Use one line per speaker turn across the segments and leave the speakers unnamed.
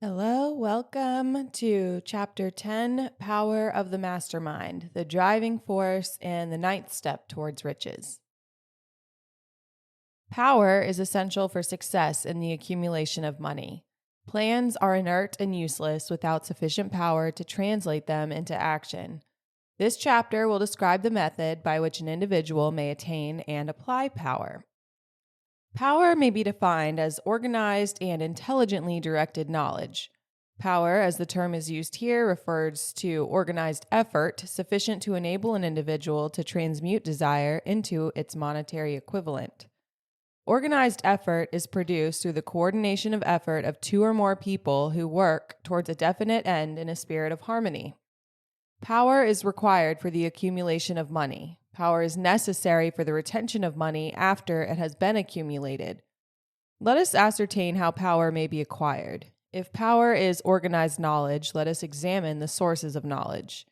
Hello, welcome to Chapter 10, Power of the Mastermind, the Driving Force and the Ninth Step Towards Riches. Power is essential for success in the accumulation of money. Plans are inert and useless without sufficient power to translate them into action. This chapter will describe the method by which an individual may attain and apply power. Power may be defined as organized and intelligently directed knowledge. Power, as the term is used here, refers to organized effort sufficient to enable an individual to transmute desire into its monetary equivalent. Organized effort is produced through the coordination of effort of two or more people who work towards a definite end in a spirit of harmony. Power is required for the accumulation of money. Power is necessary for the retention of money after it has been accumulated. Let us ascertain how power may be acquired. If power is organized knowledge, let us examine the sources of knowledge.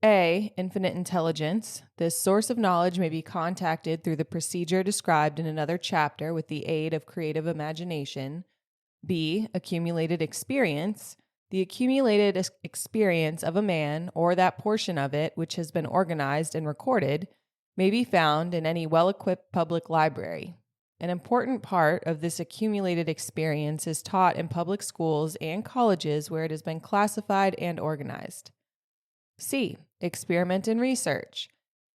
A. Infinite intelligence. This source of knowledge may be contacted through the procedure described in another chapter with the aid of creative imagination. B. Accumulated experience. The accumulated experience of a man, or that portion of it which has been organized and recorded, may be found in any well-equipped public library. An important part of this accumulated experience is taught in public schools and colleges where it has been classified and organized. C. Experiment and research.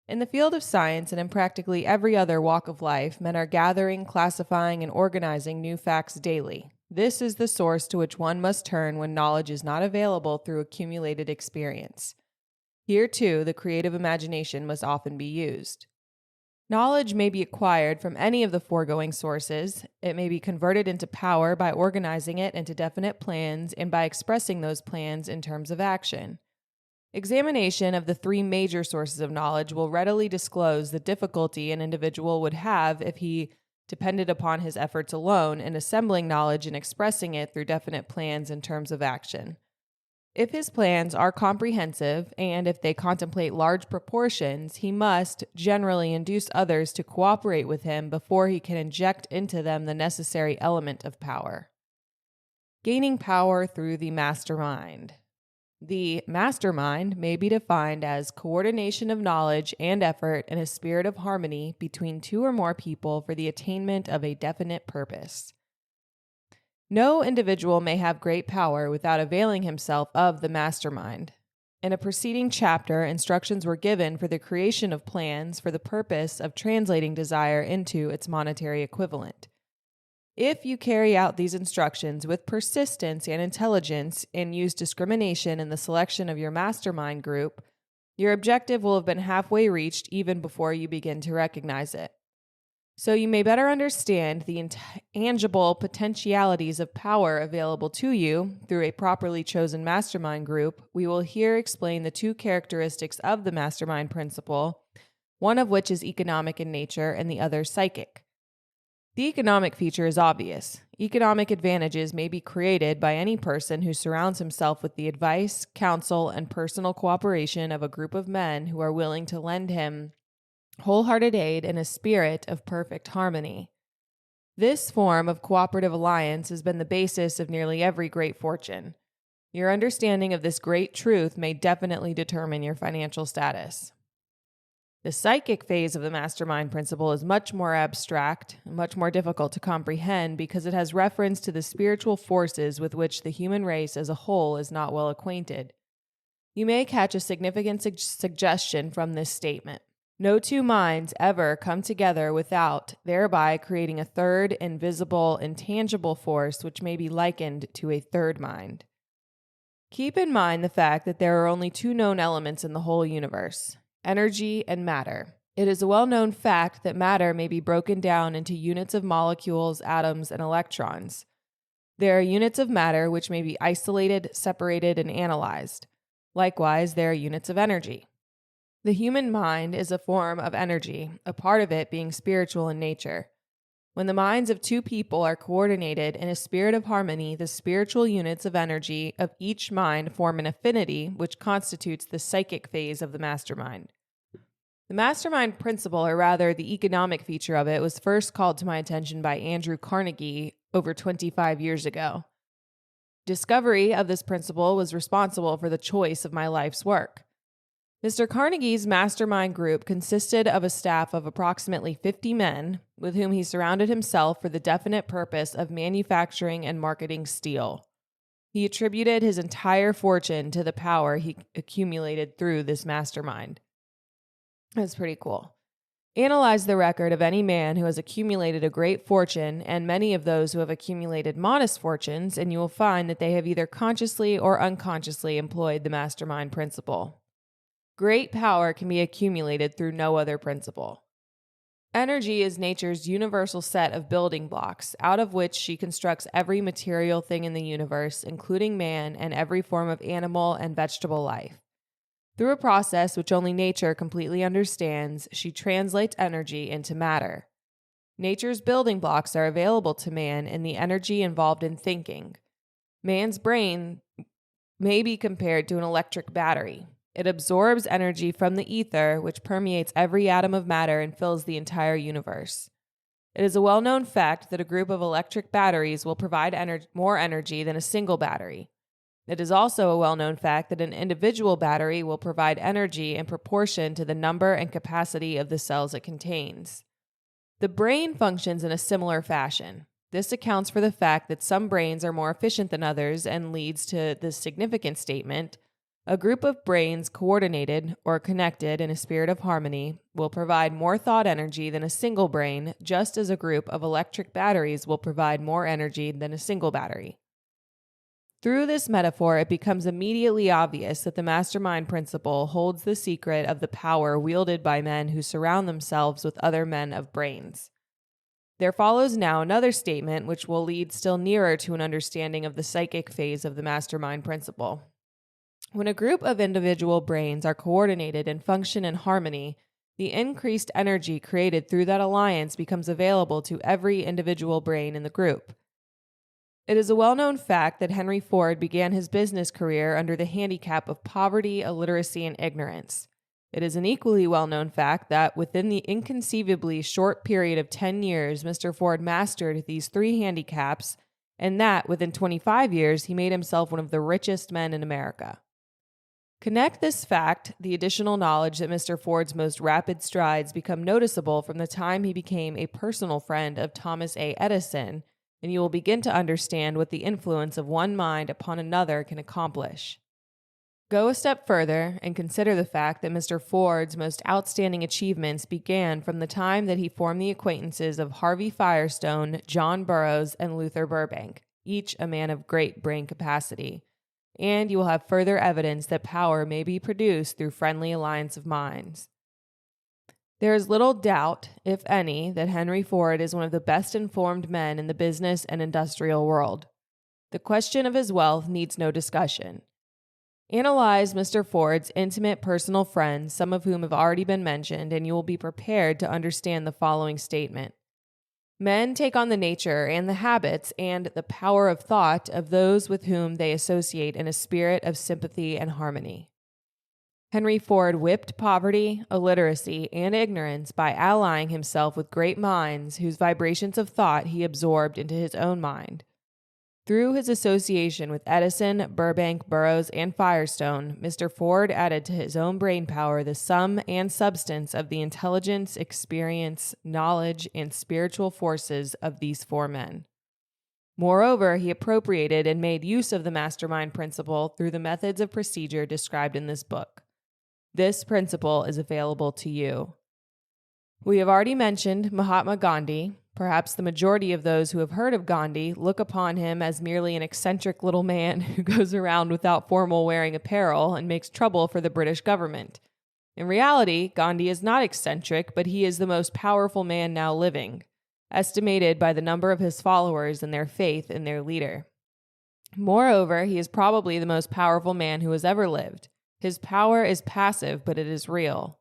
In the field of science and in practically every other walk of life, men are gathering, classifying, and organizing new facts daily. This is the source to which one must turn when knowledge is not available through accumulated experience. Here, too, the creative imagination must often be used. Knowledge may be acquired from any of the foregoing sources. It may be converted into power by organizing it into definite plans and by expressing those plans in terms of action. Examination of the three major sources of knowledge will readily disclose the difficulty an individual would have if he depended upon his efforts alone in assembling knowledge and expressing it through definite plans in terms of action. If his plans are comprehensive and if they contemplate large proportions, he must generally induce others to cooperate with him before he can inject into them the necessary element of power. Gaining power through the mastermind. The mastermind may be defined as coordination of knowledge and effort in a spirit of harmony between two or more people for the attainment of a definite purpose. No individual may have great power without availing himself of the mastermind. In a preceding chapter, instructions were given for the creation of plans for the purpose of translating desire into its monetary equivalent. If you carry out these instructions with persistence and intelligence and use discrimination in the selection of your mastermind group, your objective will have been halfway reached even before you begin to recognize it. So you may better understand the intangible potentialities of power available to you through a properly chosen mastermind group, we will here explain the two characteristics of the mastermind principle, one of which is economic in nature and the other psychic. The economic feature is obvious. Economic advantages may be created by any person who surrounds himself with the advice, counsel, and personal cooperation of a group of men who are willing to lend him wholehearted aid in a spirit of perfect harmony. This form of cooperative alliance has been the basis of nearly every great fortune. Your understanding of this great truth may definitely determine your financial status. The psychic phase of the mastermind principle is much more abstract and much more difficult to comprehend because it has reference to the spiritual forces with which the human race as a whole is not well acquainted. You may catch a significant suggestion from this statement. No two minds ever come together without thereby creating a third, invisible, intangible force which may be likened to a third mind. Keep in mind the fact that there are only two known elements in the whole universe: energy and matter. It is a well-known fact that matter may be broken down into units of molecules, atoms, and electrons. There are units of matter which may be isolated, separated, and analyzed. Likewise, there are units of energy. The human mind is a form of energy, a part of it being spiritual in nature. When the minds of two people are coordinated in a spirit of harmony, the spiritual units of energy of each mind form an affinity which constitutes the psychic phase of the mastermind. The mastermind principle, or rather the economic feature of it, was first called to my attention by Andrew Carnegie over 25 years ago. Discovery of this principle was responsible for the choice of my life's work. Mr. Carnegie's mastermind group consisted of a staff of approximately 50 men with whom he surrounded himself for the definite purpose of manufacturing and marketing steel. He attributed his entire fortune to the power he accumulated through this mastermind. That's pretty cool. Analyze the record of any man who has accumulated a great fortune and many of those who have accumulated modest fortunes, and you will find that they have either consciously or unconsciously employed the mastermind principle. Great power can be accumulated through no other principle. Energy is nature's universal set of building blocks, out of which she constructs every material thing in the universe, including man and every form of animal and vegetable life. Through a process which only nature completely understands, she translates energy into matter. Nature's building blocks are available to man in the energy involved in thinking. Man's brain may be compared to an electric battery. It absorbs energy from the ether, which permeates every atom of matter and fills the entire universe. It is a well-known fact that a group of electric batteries will provide more energy than a single battery. It is also a well-known fact that an individual battery will provide energy in proportion to the number and capacity of the cells it contains. The brain functions in a similar fashion. This accounts for the fact that some brains are more efficient than others and leads to the significant statement, a group of brains coordinated or connected in a spirit of harmony will provide more thought energy than a single brain, just as a group of electric batteries will provide more energy than a single battery. Through this metaphor, it becomes immediately obvious that the mastermind principle holds the secret of the power wielded by men who surround themselves with other men of brains. There follows now another statement which will lead still nearer to an understanding of the psychic phase of the mastermind principle. When a group of individual brains are coordinated and function in harmony, the increased energy created through that alliance becomes available to every individual brain in the group. It is a well-known fact that Henry Ford began his business career under the handicap of poverty, illiteracy, and ignorance. It is an equally well-known fact that within the inconceivably short period of 10 years, Mr. Ford mastered these three handicaps, and that within 25 years, he made himself one of the richest men in America. Connect this fact, the additional knowledge that Mr. Ford's most rapid strides become noticeable from the time he became a personal friend of Thomas A. Edison, and you will begin to understand what the influence of one mind upon another can accomplish. Go a step further and consider the fact that Mr. Ford's most outstanding achievements began from the time that he formed the acquaintances of Harvey Firestone, John Burroughs, and Luther Burbank, each a man of great brain capacity. And you will have further evidence that power may be produced through friendly alliance of minds. There is little doubt, if any, that Henry Ford is one of the best informed men in the business and industrial world. The question of his wealth needs no discussion. Analyze Mr. Ford's intimate personal friends, some of whom have already been mentioned, and you will be prepared to understand the following statement. Men take on the nature and the habits and the power of thought of those with whom they associate in a spirit of sympathy and harmony. Henry Ford whipped poverty, illiteracy, and ignorance by allying himself with great minds whose vibrations of thought he absorbed into his own mind. Through his association with Edison, Burbank, Burroughs, and Firestone, Mr. Ford added to his own brain power the sum and substance of the intelligence, experience, knowledge, and spiritual forces of these four men. Moreover, he appropriated and made use of the mastermind principle through the methods of procedure described in this book. This principle is available to you. We have already mentioned Mahatma Gandhi. Perhaps the majority of those who have heard of Gandhi look upon him as merely an eccentric little man who goes around without formal wearing apparel and makes trouble for the British government. In reality, Gandhi is not eccentric, but he is the most powerful man now living, estimated by the number of his followers and their faith in their leader. Moreover, he is probably the most powerful man who has ever lived. His power is passive, but it is real.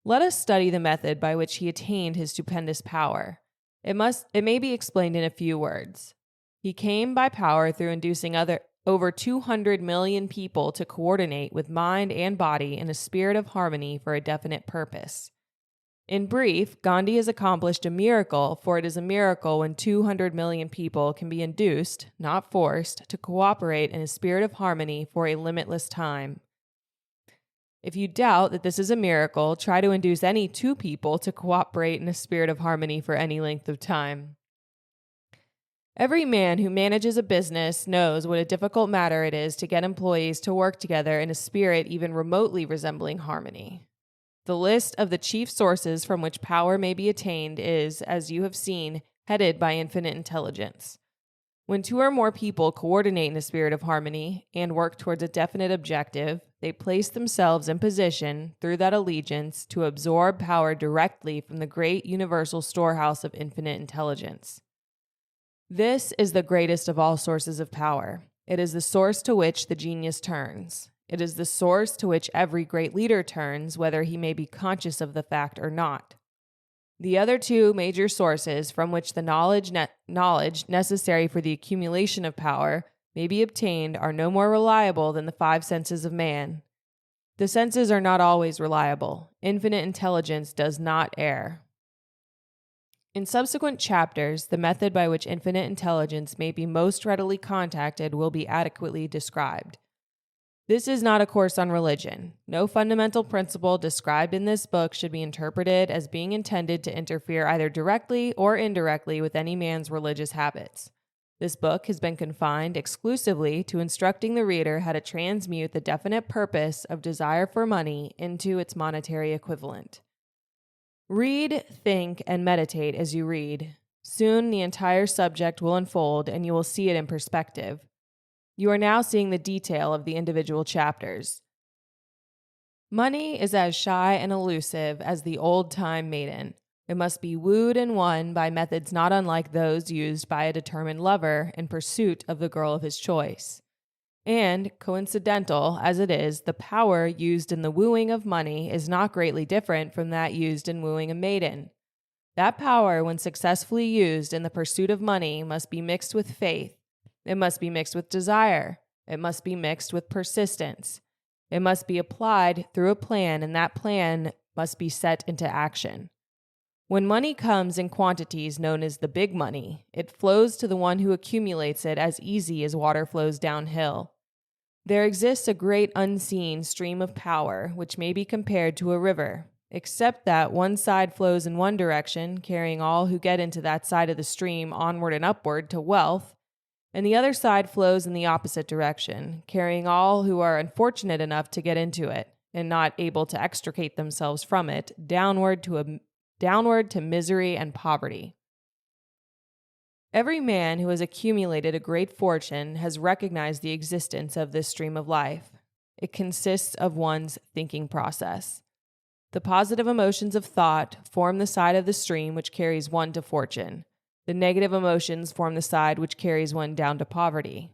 Let us study the method by which he attained his stupendous power. It may be explained in a few words. He came by power through inducing over 200 million people to coordinate with mind and body in a spirit of harmony for a definite purpose. In brief, Gandhi has accomplished a miracle, for it is a miracle when 200 million people can be induced, not forced, to cooperate in a spirit of harmony for a limitless time. If you doubt that this is a miracle, try to induce any two people to cooperate in a spirit of harmony for any length of time. Every man who manages a business knows what a difficult matter it is to get employees to work together in a spirit even remotely resembling harmony. The list of the chief sources from which power may be attained is, as you have seen, headed by infinite intelligence. When two or more people coordinate in a spirit of harmony and work towards a definite objective, they place themselves in position, through that allegiance, to absorb power directly from the great universal storehouse of infinite intelligence. This is the greatest of all sources of power. It is the source to which the genius turns. It is the source to which every great leader turns, whether he may be conscious of the fact or not. The other two major sources from which the knowledge necessary for the accumulation of power may be obtained are no more reliable than the five senses of man. The senses are not always reliable. Infinite intelligence does not err. In subsequent chapters, the method by which infinite intelligence may be most readily contacted will be adequately described. This is not a course on religion. No fundamental principle described in this book should be interpreted as being intended to interfere either directly or indirectly with any man's religious habits. This book has been confined exclusively to instructing the reader how to transmute the definite purpose of desire for money into its monetary equivalent. Read, think, and meditate as you read. Soon the entire subject will unfold and you will see it in perspective. You are now seeing the detail of the individual chapters. Money is as shy and elusive as the old-time maiden. It must be wooed and won by methods not unlike those used by a determined lover in pursuit of the girl of his choice. And, coincidental as it is, the power used in the wooing of money is not greatly different from that used in wooing a maiden. That power, when successfully used in the pursuit of money, must be mixed with faith. It must be mixed with desire. It must be mixed with persistence. It must be applied through a plan, and that plan must be set into action. When money comes in quantities known as the big money, it flows to the one who accumulates it as easy as water flows downhill. There exists a great unseen stream of power which may be compared to a river, except that one side flows in one direction, carrying all who get into that side of the stream onward and upward to wealth, and the other side flows in the opposite direction, carrying all who are unfortunate enough to get into it and not able to extricate themselves from it downward to misery and poverty. Every man who has accumulated a great fortune has recognized the existence of this stream of life. It consists of one's thinking process. The positive emotions of thought form the side of the stream which carries one to fortune. The negative emotions form the side which carries one down to poverty.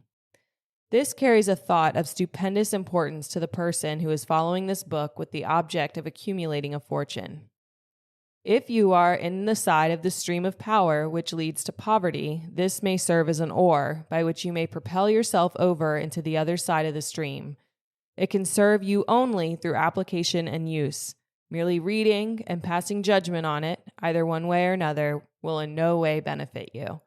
This carries a thought of stupendous importance to the person who is following this book with the object of accumulating a fortune. If you are in the side of the stream of power which leads to poverty, this may serve as an oar by which you may propel yourself over into the other side of the stream. It can serve you only through application and use. Merely reading and passing judgment on it, either one way or another, will in no way benefit you.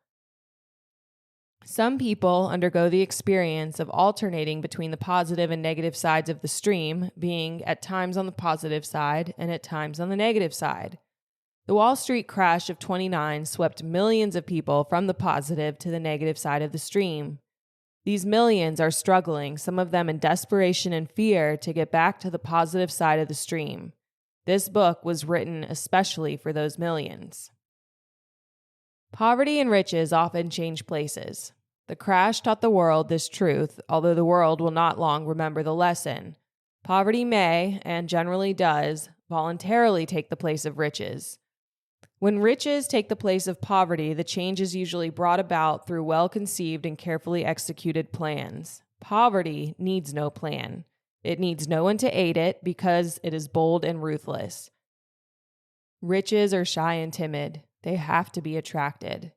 Some people undergo the experience of alternating between the positive and negative sides of the stream, being at times on the positive side and at times on the negative side. The Wall Street crash of '29 swept millions of people from the positive to the negative side of the stream. These millions are struggling, some of them in desperation and fear, to get back to the positive side of the stream. This book was written especially for those millions. Poverty and riches often change places. The crash taught the world this truth, although the world will not long remember the lesson. Poverty may, and generally does, voluntarily take the place of riches. When riches take the place of poverty, the change is usually brought about through well-conceived and carefully executed plans. Poverty needs no plan. It needs no one to aid it because it is bold and ruthless. Riches are shy and timid. They have to be attracted.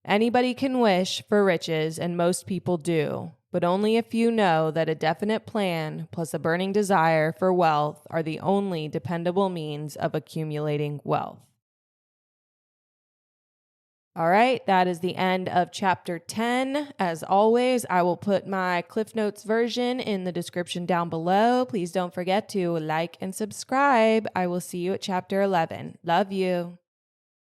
Anybody can wish for riches, and most people do, but only a few know that a definite plan plus a burning desire for wealth are the only dependable means of accumulating wealth. All right, that is the end of chapter 10. As always, I will put my Cliff Notes version in the description down below. Please don't forget to like and subscribe. I will see you at chapter 11. Love you.